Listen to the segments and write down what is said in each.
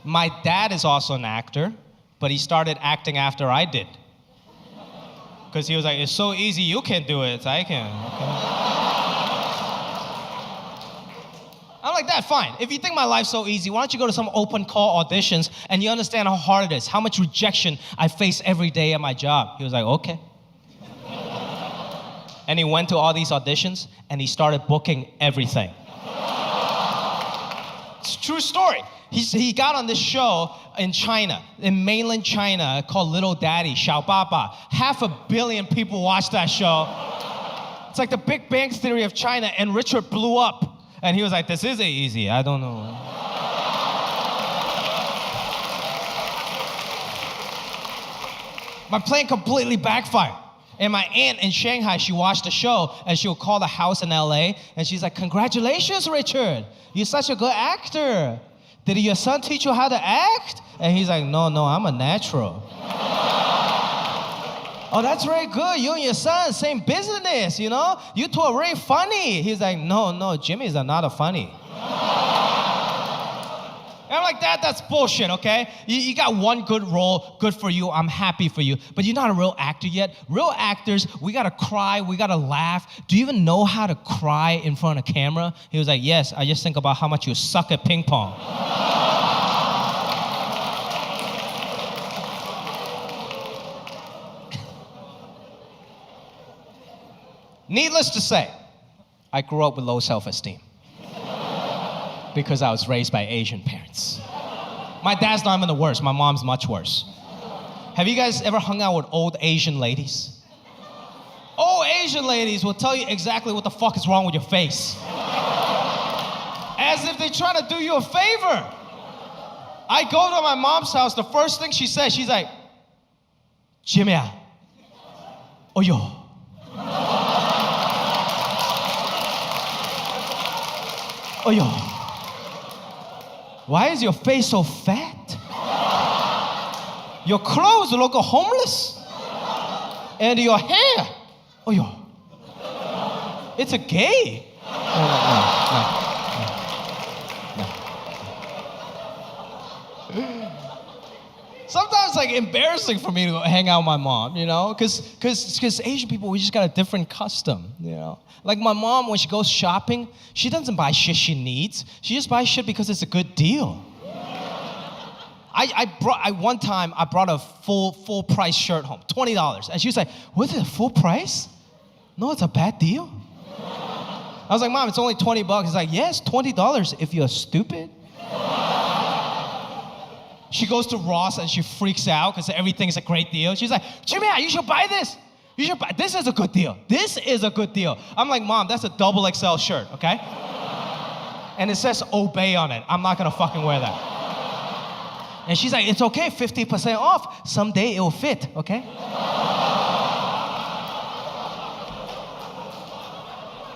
My dad is also an actor, but he started acting after I did. Because he was like, it's so easy, you can do it, I can. Okay. I'm like, Dad, fine. If you think my life's so easy, why don't you go to some open call auditions and you understand how hard it is, how much rejection I face every day at my job. He was like, okay. And he went to all these auditions and he started booking everything. It's a true story. He got on this show in China, in mainland China, called Little Daddy, Xiao Baba. 500 million people watched that show. It's like the Big Bang Theory of China, and Richard blew up. And he was like, this isn't easy, I don't know. My plan completely backfired. And my aunt in Shanghai, she watched the show, and she would call the house in LA, and she's like, congratulations, Richard. You're such a good actor. Did your son teach you how to act? And he's like, no, I'm a natural. Oh, that's very good. You and your son, same business, you know? You two are very funny. He's like, no, Jimmy's not a funny. And I'm like, that's bullshit, okay? You got one good role, good for you, I'm happy for you. But you're not a real actor yet. Real actors, we gotta cry, we gotta laugh. Do you even know how to cry in front of camera? He was like, yes, I just think about how much you suck at ping pong. Needless to say, I grew up with low self-esteem because I was raised by Asian parents. My dad's not even the worst, my mom's much worse. Have you guys ever hung out with old Asian ladies? Old Asian ladies will tell you exactly what the fuck is wrong with your face. As if they're trying to do you a favor. I go to my mom's house, the first thing she says, she's like, Jimmy, oh yo. Oh yo, why is your face so fat? Your clothes look homeless. And your hair, oh yo, it's a gay. No. Sometimes it's like embarrassing for me to hang out with my mom, you know? Because Asian people, we just got a different custom, you know? Like my mom, when she goes shopping, she doesn't buy shit she needs. She just buys shit because it's a good deal. One time, I brought a full price shirt home, $20. And she was like, was it a full price? No, it's a bad deal. I was like, Mom, it's only $20. She's like, yes, $20 if you're stupid. She goes to Ross and she freaks out because everything's a great deal. She's like, Jimmy, you should buy this. You should buy, this is a good deal. This is a good deal. I'm like, Mom, that's a double XL shirt, okay? And it says obey on it. I'm not gonna fucking wear that. And she's like, it's okay, 50% off. Someday it will fit, okay?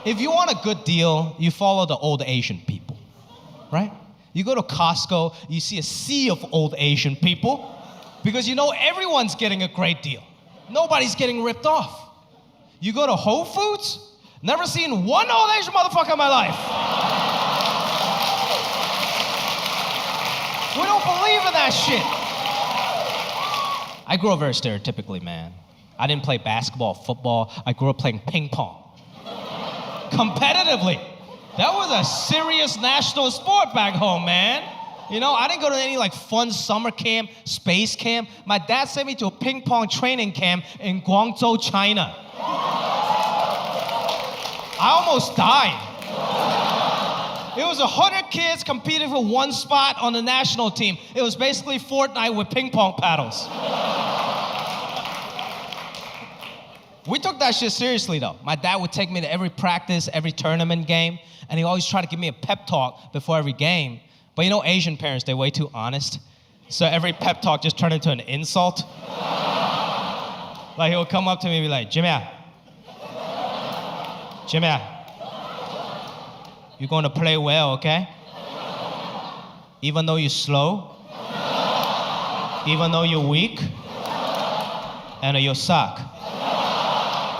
If you want a good deal, you follow the old Asian people, right? You go to Costco, you see a sea of old Asian people because you know everyone's getting a great deal. Nobody's getting ripped off. You go to Whole Foods, never seen one old Asian motherfucker in my life. We don't believe in that shit. I grew up very stereotypically, man. I didn't play basketball, football. I grew up playing ping pong. Competitively. That was a serious national sport back home, man. You know, I didn't go to any like fun summer camp, space camp. My dad sent me to a ping pong training camp in Guangzhou, China. I almost died. It was 100 kids competing for one spot on the national team. It was basically Fortnite with ping pong paddles. We took that shit seriously though. My dad would take me to every practice, every tournament game, and he always tried to give me a pep talk before every game. But you know Asian parents, they're way too honest. So every pep talk just turned into an insult. Like he'll come up to me and be like, Jimmy, you're going to play well, okay? Even though you're slow, even though you're weak, and you suck.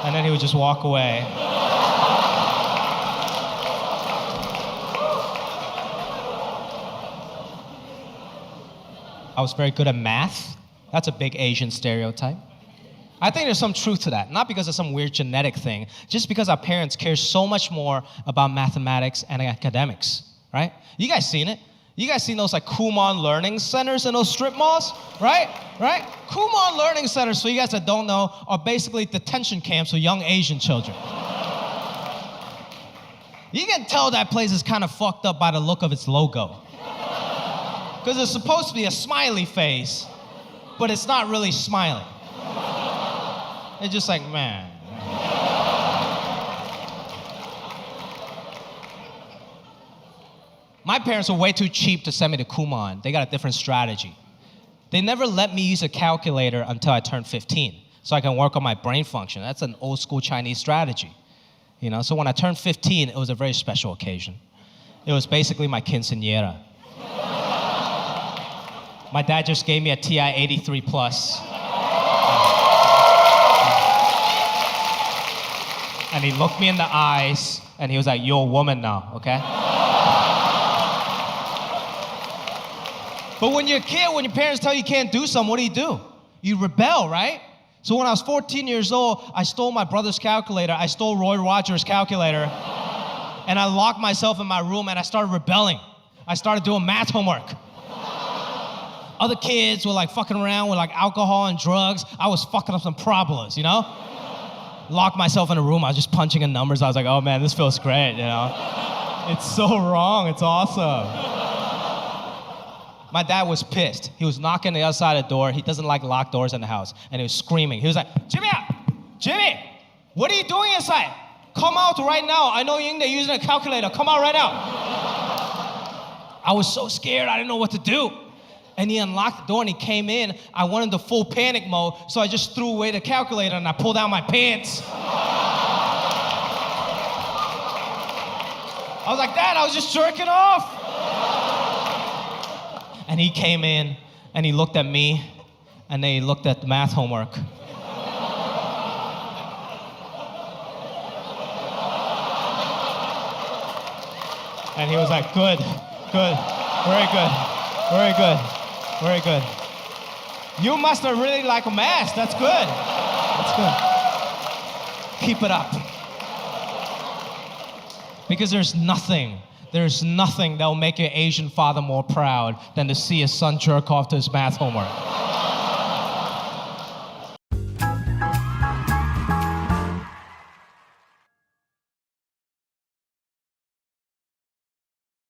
And then he would just walk away. I was very good at math. That's a big Asian stereotype. I think there's some truth to that. Not because of some weird genetic thing, just because our parents care so much more about mathematics and academics, right? You guys seen it? You guys seen those like Kumon learning centers in those strip malls, right? Right? Kumon learning centers, for you guys that don't know, are basically detention camps for young Asian children. You can tell that place is kind of fucked up by the look of its logo. Because it's supposed to be a smiley face, but it's not really smiling. It's just like, man. My parents were way too cheap to send me to Kumon. They got a different strategy. They never let me use a calculator until I turned 15, so I can work on my brain function. That's an old school Chinese strategy. You know, so when I turned 15, it was a very special occasion. It was basically my quinceañera. My dad just gave me a TI 83 plus. And he looked me in the eyes, and he was like, "You're a woman now, okay?" But when you're a kid, when your parents tell you can't do something, what do? You rebel, right? So when I was 14 years old, I stole my brother's calculator. I stole Roy Rogers' calculator. And I locked myself in my room and I started rebelling. I started doing math homework. Other kids were like fucking around with like alcohol and drugs. I was fucking up some problems, you know? Locked myself in a room. I was just punching in numbers. I was like, oh man, this feels great, you know? It's so wrong. It's awesome. My dad was pissed. He was knocking on the other side of the door. He doesn't like locked doors in the house. And he was screaming. He was like, Jimmy, what are you doing inside? Come out right now. I know you're using a calculator. Come out right now. I was so scared. I didn't know what to do. And he unlocked the door and he came in. I went into full panic mode, so I just threw away the calculator and I pulled out my pants. I was like, Dad, I was just jerking off. And he came in, and he looked at me, and then he looked at the math homework. And he was like, good, very good, very good, very good. You must have really liked math, that's good. That's good. Keep it up. Because there's nothing that will make your Asian father more proud than to see his son jerk off to his math homework.